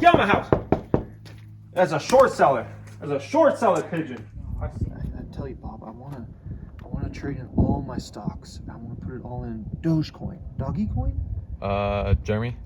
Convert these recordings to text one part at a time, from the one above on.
get out of my house. That's a short seller. That's a short seller pigeon. I tell you, Bob, I wanna trade in all my stocks. I wanna put it all in Dogecoin. Doggy coin? Jeremy,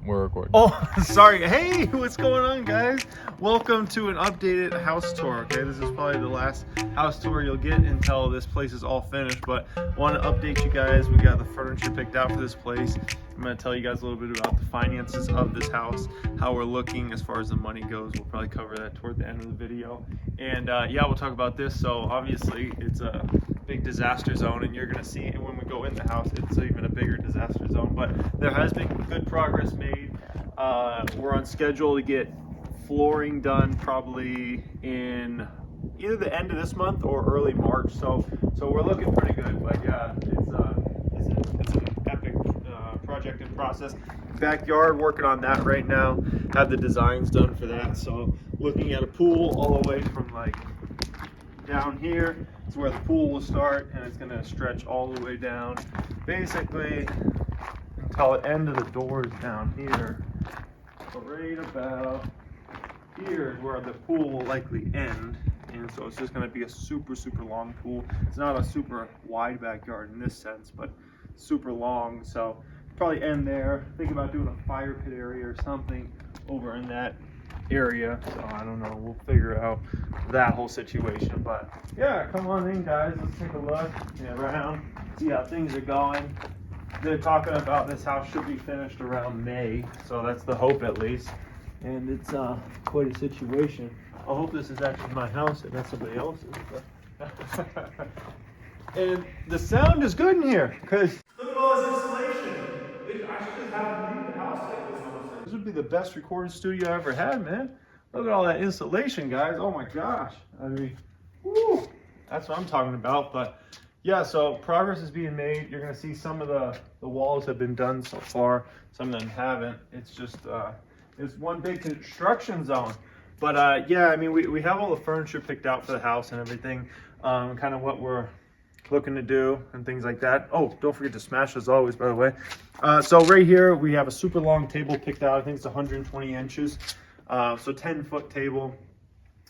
we're recording. Oh, sorry. Hey, what's going on, guys? Welcome to an updated house tour. Okay, this is probably the last house tour you'll get until this place is all finished, but I want to update you guys. We got the furniture picked out for this place. I'm going to tell you guys a little bit about the finances of this house, how we're looking as far as the money goes. We'll probably cover that toward the end of the video. And yeah, we'll talk about this. So obviously it's a big disaster zone, and you're going to see it when we go in the house. It's even a bigger disaster zone, but there has been good progress made. We're on schedule to get flooring done probably in either the end of this month or early March. So we're looking pretty good. But yeah, it's an epic project in process. Backyard, working on that right now. Have the designs done for that. So looking at a pool all the way from like down here to where the pool will start, and it's going to stretch all the way down basically until the end of the doors down here. So right about here is where the pool will likely end, and so it's just going to be a super long pool. It's not a super wide backyard in this sense, but super long, so probably end there. Think about doing a fire pit area or something over in that area. So I don't know, we'll figure out that whole situation. But yeah, come on in, guys, let's take a look around, see how things are going. They're talking about this house should be finished around May, so that's the hope at least. And it's quite a situation. I hope this is actually my house and not somebody else's. And the sound is good in here because look at all this insulation. I should just have them leave the house like this, honestly. This would be the best recording studio I ever had, man. Look at all that insulation, guys. Oh my gosh. I mean, woo, that's what I'm talking about. But yeah, so progress is being made. You're gonna see some of the walls have been done so far. Some of them haven't. It's just it's one big construction zone. But yeah, I mean, we have all the furniture picked out for the house and everything. Kind of what we're looking to do and things like that. Oh, don't forget to smash as always, by the way. So right here we have a super long table picked out. I think it's 120 inches. So 10-foot table.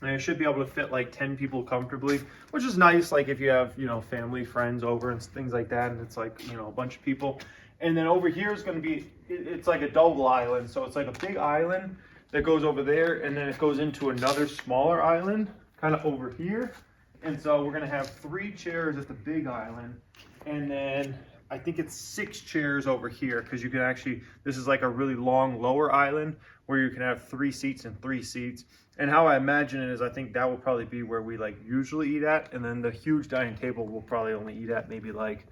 And it should be able to fit like 10 people comfortably, which is nice. Like if you have, family, friends over and things like that, and it's like, a bunch of people. And then over here is going to be, it's like a double island. So it's like a big island that goes over there, and then it goes into another smaller island kind of over here. And so we're going to have 3 chairs at the big island. And then I think it's 6 chairs over here, because you can actually, this is like a really long lower island where you can have 3 seats and 3 seats. And how I imagine it is, I think that will probably be where we like usually eat at. And then the huge dining table we'll probably only eat at maybe like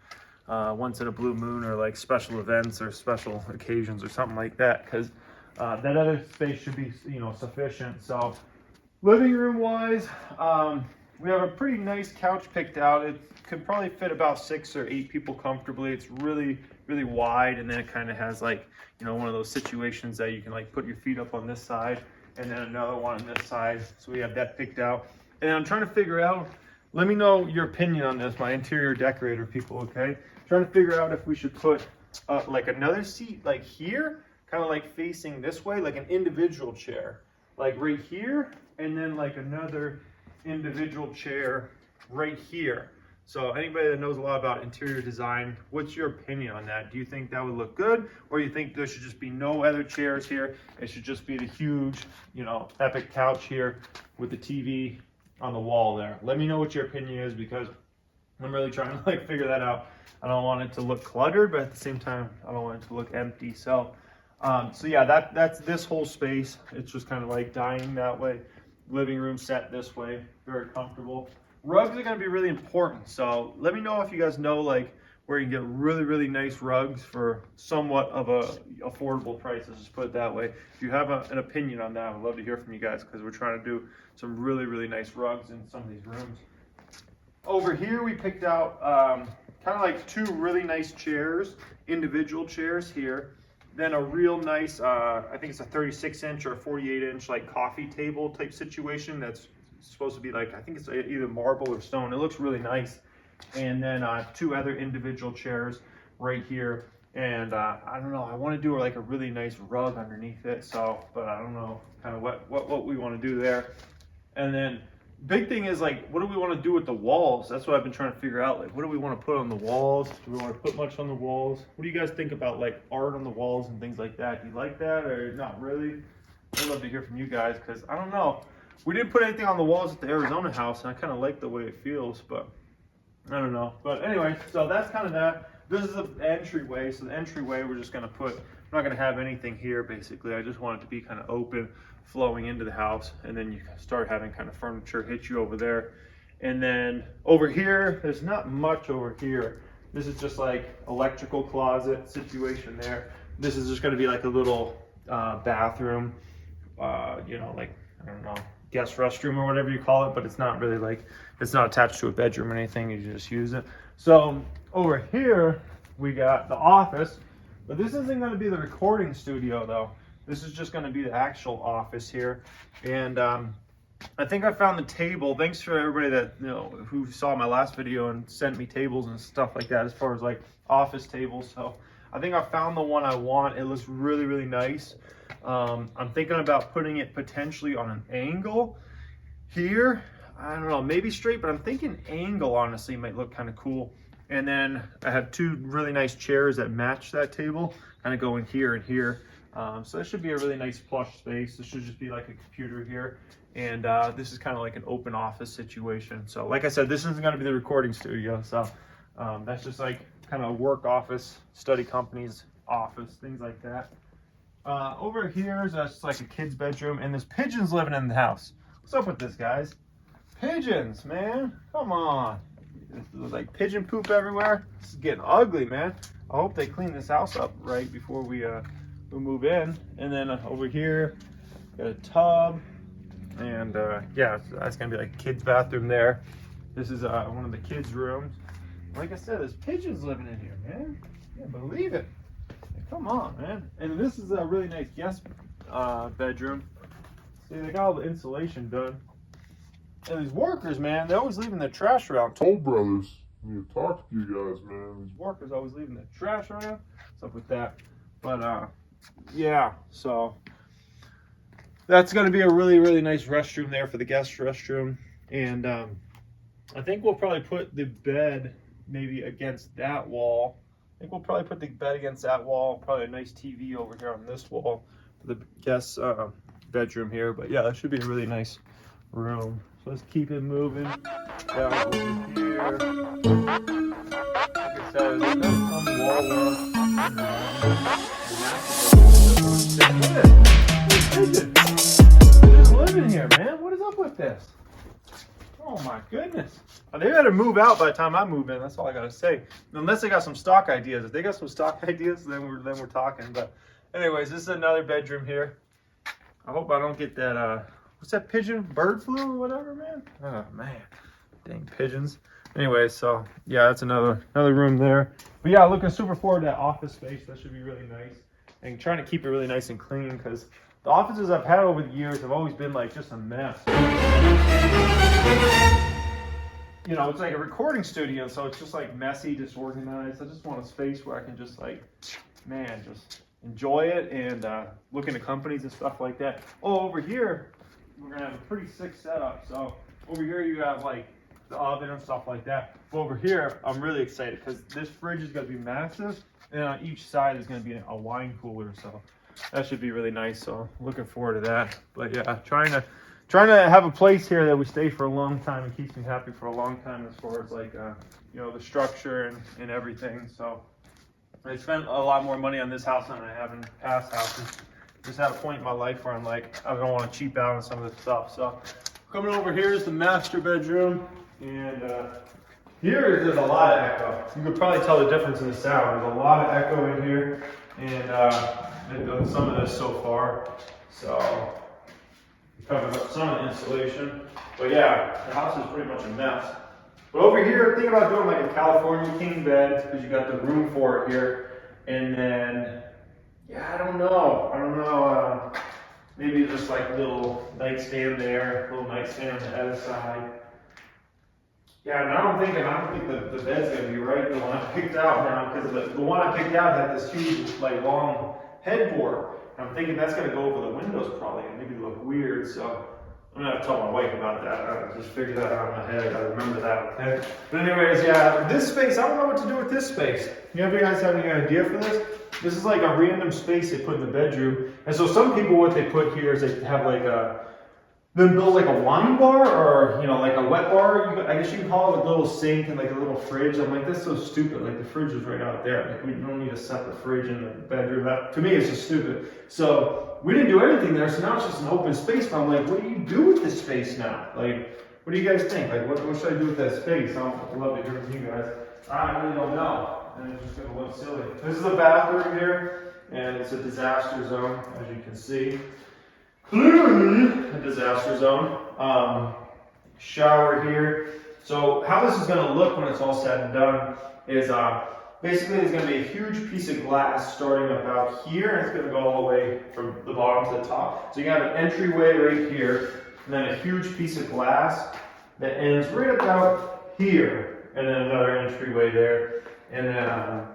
once in a blue moon, or like special events or special occasions or something like that. Because that other space should be, sufficient. So living room wise, we have a pretty nice couch picked out. It could probably fit about 6 or 8 people comfortably. It's really wide, and then it kind of has like, one of those situations that you can like put your feet up on this side and then another one on this side. So we have that picked out. And I'm trying to figure out, let me know your opinion on this, my interior decorator people, okay? Trying to figure out if we should put like another seat like here, kind of like facing this way, like an individual chair, like right here, and then like another individual chair right here. So anybody that knows a lot about interior design, what's your opinion on that? Do you think that would look good, or you think there should just be no other chairs here? It should just be the huge, epic couch here with the TV on the wall there. Let me know what your opinion is, because I'm really trying to like figure that out. I don't want it to look cluttered, but at the same time, I don't want it to look empty. So yeah, that's this whole space. It's just kind of like dining that way. Living room set this way, very comfortable. Rugs are going to be really important, so let me know if you guys know like where you can get really nice rugs for somewhat of a affordable price. Let's just put it that way. If you have an opinion on that, I'd love to hear from you guys, because we're trying to do some really nice rugs in some of these rooms. Over here we picked out kind of like 2 really nice chairs, individual chairs here. Then a real nice, I think it's a 36-inch or a 48-inch like coffee table type situation that's supposed to be like, I think it's either marble or stone. It looks really nice. And then 2 other individual chairs right here. And I don't know, I want to do like a really nice rug underneath it. So, but I don't know kind of what we want to do there. And then big thing is like, what do we want to do with the walls? That's what I've been trying to figure out. Like, what do we want to put on the walls? Do we want to put much on the walls? What do you guys think about like art on the walls and things like that? Do you like that or not really? I'd love to hear from you guys because I don't know. We didn't put anything on the walls at the Arizona house, and I kind of like the way it feels, but I don't know. But anyway, so that's kind of that. This is the entryway. So the entryway, we're just gonna put, I'm not gonna have anything here basically. I just want it to be kind of open, flowing into the house, and then you start having kind of furniture hit you over there. And then over here, there's not much over here. This is just like electrical closet situation there. This is just gonna be like a little bathroom, you know, like, I don't know, guest restroom or whatever you call it, but it's not really like, it's not attached to a bedroom or anything, you just use it. So over here, we got the office, but this isn't gonna be the recording studio though. This is just gonna be the actual office here. And I think I found the table. Thanks for everybody that, you know, who saw my last video and sent me tables and stuff like that as far as like office tables. So I think I found the one I want. It looks really, really nice. I'm thinking about putting it potentially on an angle here. I don't know, maybe straight, but I'm thinking angle honestly might look kind of cool. And then I have two really nice chairs that match that table, kind of going here and here. So this should be a really nice plush space. This should just be like a computer here. And this is kind of like an open office situation. So like I said, this isn't gonna be the recording studio. So that's just like kind of work office, study company's office, things like that. Over here is just like a kid's bedroom, and there's pigeons living in the house. What's up with this, guys? Pigeons, man, come on. There's like pigeon poop everywhere. This is getting ugly, man. I hope they clean this house up right before we move in. And then over here, got a tub, and yeah, so that's gonna be like a kid's bathroom there. This is one of the kids' rooms. Like I said, there's pigeons living in here, man. Can't believe it. Come on, man. And this is a really nice guest bedroom. See, they got all the insulation done. And these workers, man, they're always leaving their trash around. Toll Brothers, I need to talk to you guys, man. These workers always leaving their trash around. What's up with that? But yeah, so that's gonna be a really, really nice restroom there for the guest restroom. And I think we'll probably put the bed maybe against that wall. I think we'll probably put the bed against that wall. Probably a nice TV over here on this wall for the guest bedroom here. But yeah, that should be a really nice room. So let's keep it moving down over here. Like I said, there's some wall work. They're just living here, man. What is up with this? Oh my goodness. They better move out by the time I move in. That's all I gotta say. Unless they got some stock ideas. If they got some stock ideas, then we're talking. But anyways, this is another bedroom here. I hope I don't get that what's that pigeon? Bird flu or whatever, man? Oh man. Dang pigeons. Anyways, so yeah, that's another room there. But yeah, looking super forward to that office space. That should be really nice. And trying to keep it really nice and clean because the offices I've had over the years have always been like just a mess. You know, it's like a recording studio, so it's just like messy, disorganized. I just want a space where I can just like, man, just enjoy it and look into companies and stuff like that. Oh, over here, we're gonna have a pretty sick setup. So over here you have like the oven and stuff like that. But over here, I'm really excited because this fridge is gonna be massive, and on each side is gonna be a wine cooler. So that should be really nice. So looking forward to that. But yeah, trying to have a place here that we stay for a long time and keeps me happy for a long time as far as like you know, the structure and everything. So I spent a lot more money on this house than I have in past houses. Just at a point in my life where I'm like, I don't want to cheap out on some of this stuff. So coming over here is the master bedroom, and here there's a lot of echo. You could probably tell the difference in the sound. There's a lot of echo in here, and they've done some of this so far. So covered up some of the insulation. But yeah, the house is pretty much a mess. But over here, think about doing like a California king bed because you got the room for it here. And then, yeah, I don't know. Maybe just like a little nightstand there, a little nightstand on the other side. Yeah, now I'm thinking, I don't think the bed's gonna be right, the one I picked out now, because the one I picked out had this huge, like, long headboard. I'm thinking that's gonna go over the windows probably, and maybe look weird, so I'm gonna have to tell my wife about that. I just figured that out in my head, I gotta remember that, okay? But anyways, yeah, this space, I don't know what to do with this space. You guys have any idea for this? This is like a random space they put in the bedroom. And so some people, what they put here is they have like then build like a wine bar, or like a wet bar. I guess you can call it, a little sink and like a little fridge. I'm like, that's so stupid. Like the fridge is right out there. Like we don't need a separate fridge in the bedroom. That to me is just stupid. So we didn't do anything there. So now it's just an open space. But I'm like, what do you do with this space now? Like, what do you guys think? Like, what should I do with that space? I'd love to hear from you guys. I really don't know. And it's just gonna look silly. This is the bathroom here, and it's a disaster zone, as you can see. Clearly a disaster zone. Shower here. So how this is going to look when it's all said and done is basically there's going to be a huge piece of glass starting about here, and it's going to go all the way from the bottom to the top. So you have an entryway right here, and then a huge piece of glass that ends right about here, and then another entryway there. And then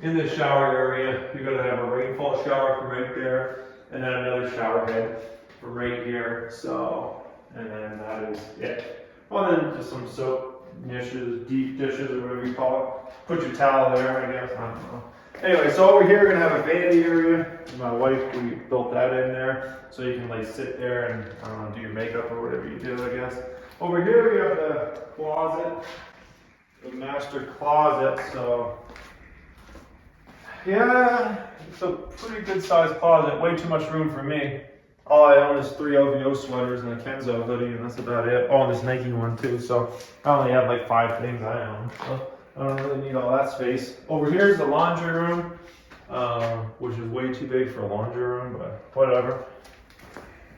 in the shower area, you're going to have a rainfall shower from right there, and then another shower head from right here. So, and then that is it. Well, then just some soap dishes, deep dishes, or whatever you call it. Put your towel there, I guess. I don't know. Anyway, so over here we're gonna have a vanity area. My wife, we built that in there, so you can like sit there and I don't know, do your makeup or whatever you do, I guess. Over here we have the closet, the master closet. So yeah, it's a pretty good sized closet. Way too much room for me. All I own is 3 OVO sweaters and a Kenzo hoodie, and that's about it. Oh, and this Nike one too. So I only have like 5 things I own. So I don't really need all that space. Over here is the laundry room, which is way too big for a laundry room, but whatever.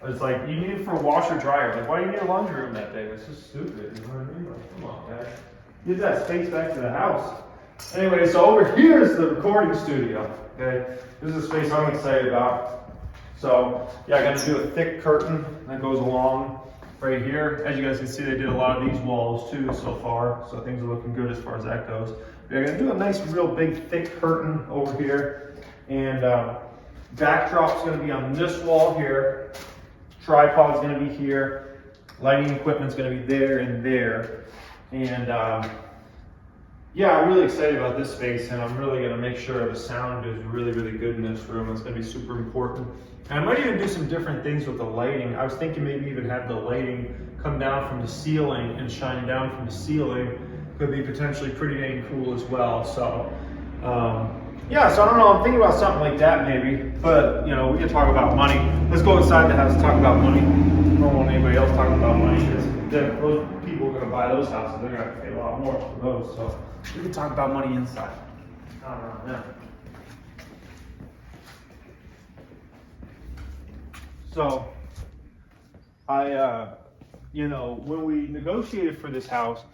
It's like, you need it for a washer dryer. Like, why do you need a laundry room that big? It's just stupid, you know what I mean? Like, come on, guys. Get that space back to the house. Anyway, so over here is the recording studio, okay? This is a space I'm excited about. So, yeah, I got to do a thick curtain that goes along right here. As you guys can see, they did a lot of these walls too so far, so things are looking good as far as that goes. We're going to do a nice, real big, thick curtain over here, and backdrop's going to be on this wall here. Tripod's going to be here. Lighting equipment's going to be there and there. And yeah, I'm really excited about this space, and I'm really going to make sure the sound is really, really good in this room. It's going to be super important. And I might even do some different things with the lighting. I was thinking maybe even have the lighting come down from the ceiling and shine down from the ceiling. Could be potentially pretty dang cool as well. So, yeah, so I don't know. I'm thinking about something like that maybe. But, we can talk about money. Let's go inside the house and talk about money. I don't want anybody else talking about money, because those people are going to buy those houses. They're going to have to pay a lot more for those. So we can talk about money inside. I don't know. Yeah. So, when we negotiated for this house,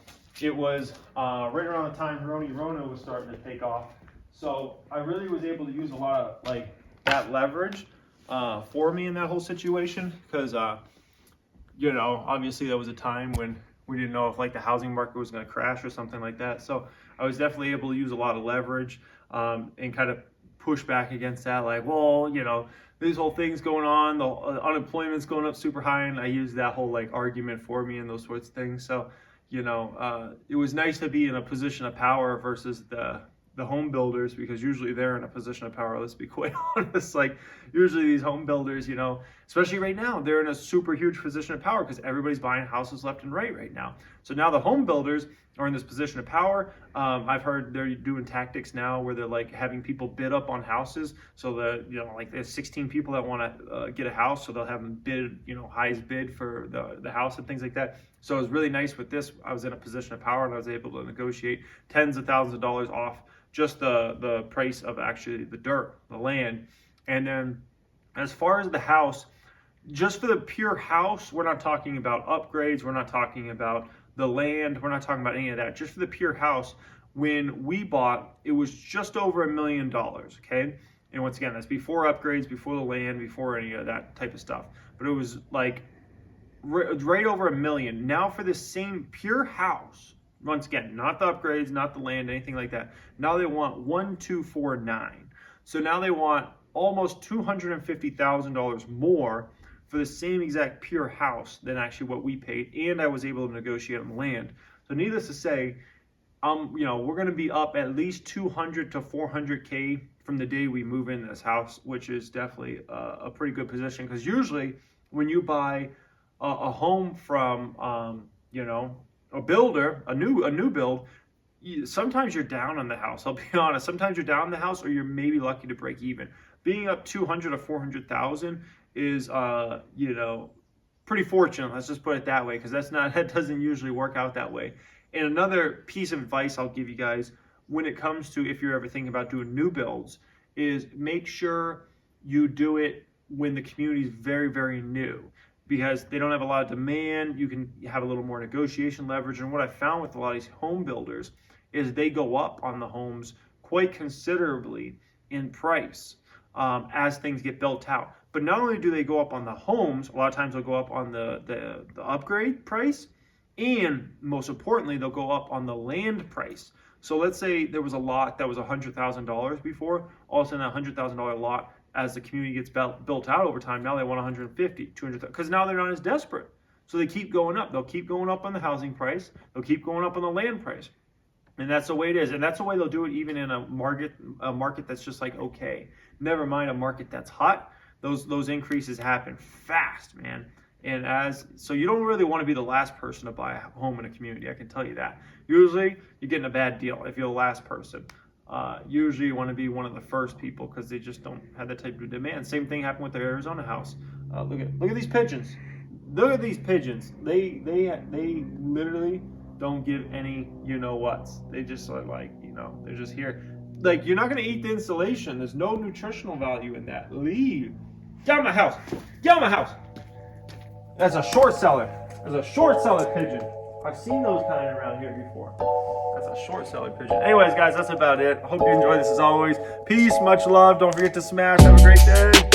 it was right around the time Rona was starting to take off. So I really was able to use a lot of like that leverage for me in that whole situation, because obviously that was a time when we didn't know if like the housing market was going to crash or something like that. So I was definitely able to use a lot of leverage and kind of push back against that, like, well, this whole thing's going on, the unemployment's going up super high, and I used that whole like argument for me and those sorts of things. So, it was nice to be in a position of power versus the home builders, because usually they're in a position of power. Let's be quite honest. Like, usually these home builders, especially right now, they're in a super huge position of power because everybody's buying houses left and right now. So now the home builders are in this position of power. I've heard they're doing tactics now where they're like having people bid up on houses. So that, like there's 16 people that want to get a house, so they'll have them bid, highest bid for the house and things like that. So it was really nice with this. I was in a position of power, and I was able to negotiate tens of thousands of dollars off just the price of actually the dirt, the land. And then as far as the house, just for the pure house, we're not talking about upgrades, we're not talking about the land, we're not talking about any of that. Just for the pure house, when we bought, it was just over $1 million, okay? And once again, that's before upgrades, before the land, before any of that type of stuff. But it was like right over $1 million. Now for the same pure house, Once again, not the upgrades, not the land, anything like that. Now they want 1,249. So now they want almost $250,000 more for the same exact pure house than actually what we paid, and I was able to negotiate on the land. So needless to say, we're going to be up at least 200 to 400K from the day we move into this house, which is definitely a pretty good position. Because usually when you buy a home from, a builder, a new build, sometimes you're down on the house. I'll be honest. Sometimes you're down on the house, or you're maybe lucky to break even. Being up 200 to 400,000 is, pretty fortunate. Let's just put it that way, because that doesn't usually work out that way. And another piece of advice I'll give you guys when it comes to, if you're ever thinking about doing new builds, is make sure you do it when the community is very, very new, because they don't have a lot of demand. You can have a little more negotiation leverage. And what I found with a lot of these home builders is they go up on the homes quite considerably in price as things get built out. But not only do they go up on the homes, a lot of times they'll go up on the upgrade price, and most importantly, they'll go up on the land price. So let's say there was a lot that was $100,000 before. All of a sudden, a $100,000 lot, as the community gets built out over time, now they want 150, 200, because now they're not as desperate. So they keep going up. They'll keep going up on the housing price. They'll keep going up on the land price. And that's the way it is. And that's the way they'll do it even in a market that's just like okay. Never mind a market that's hot. Those increases happen fast, man. And so you don't really want to be the last person to buy a home in a community, I can tell you that. Usually you're getting a bad deal if you're the last person. Usually you want to be one of the first people, because they just don't have that type of demand. Same thing happened with the Arizona house. Look at these pigeons. Look at these pigeons. They literally don't give any whats. They just are like, they're just here. Like, you're not going to eat the insulation. There's no nutritional value in that. Leave. Get out of my house. Get out of my house. That's a short seller. There's a short seller pigeon. I've seen those kind around here before. That's a short seller pigeon. Anyways, guys, that's about it. I hope you enjoy this as always. Peace, much love. Don't forget to smash. Have a great day.